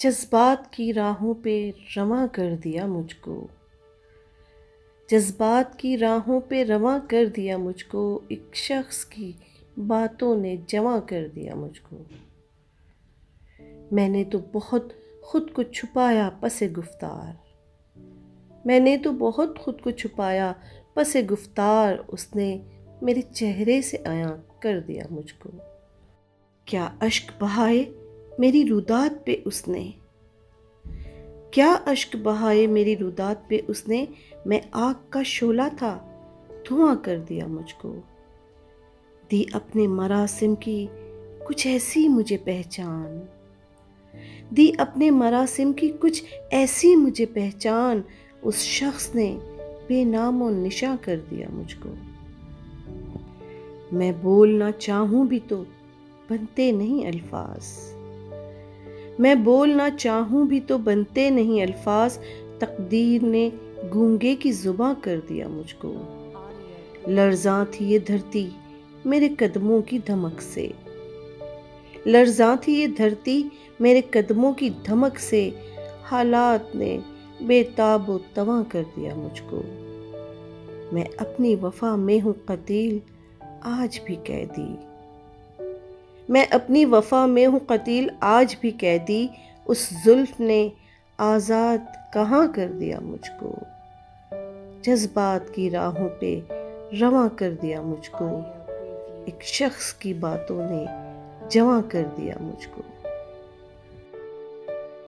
جذبات کی راہوں پہ رواں کر دیا مجھ کو، جذبات کی راہوں پہ رواں کر دیا مجھ کو، ایک شخص کی باتوں نے جمع کر دیا مجھ کو۔ میں نے تو بہت خود کو چھپایا پس گفتار، میں نے تو بہت خود کو چھپایا پس گفتار، اس نے میرے چہرے سے عیاں کر دیا مجھ کو۔ کیا اشک بہائے میری رودات پہ اس نے، کیا اشک بہائے میری رودات پہ اس نے، میں آگ کا شعلہ تھا دھواں کر دیا مجھ کو۔ دی اپنے مراسم کی کچھ ایسی مجھے پہچان، دی اپنے مراسم کی کچھ ایسی مجھے پہچان، اس شخص نے بے نام و نشاں کر دیا مجھ کو۔ میں بولنا چاہوں بھی تو بنتے نہیں الفاظ، میں بولنا چاہوں بھی تو بنتے نہیں الفاظ، تقدیر نے گونگے کی زباں کر دیا مجھ کو۔ لرزاں تھی یہ دھرتی میرے قدموں کی دھمک سے، لرزاں تھی یہ دھرتی میرے قدموں کی دھمک سے، حالات نے بے تاب و تواں کر دیا مجھ کو۔ میں اپنی وفا میں ہوں قتیل آج بھی قیدی، میں اپنی وفا میں ہوں قتیل آج بھی قیدی، اس زلف نے آزاد کہاں کر دیا مجھ کو۔ جذبات کی راہوں پہ رواں کر دیا مجھ کو، ایک شخص کی باتوں نے جمع کر دیا مجھ کو۔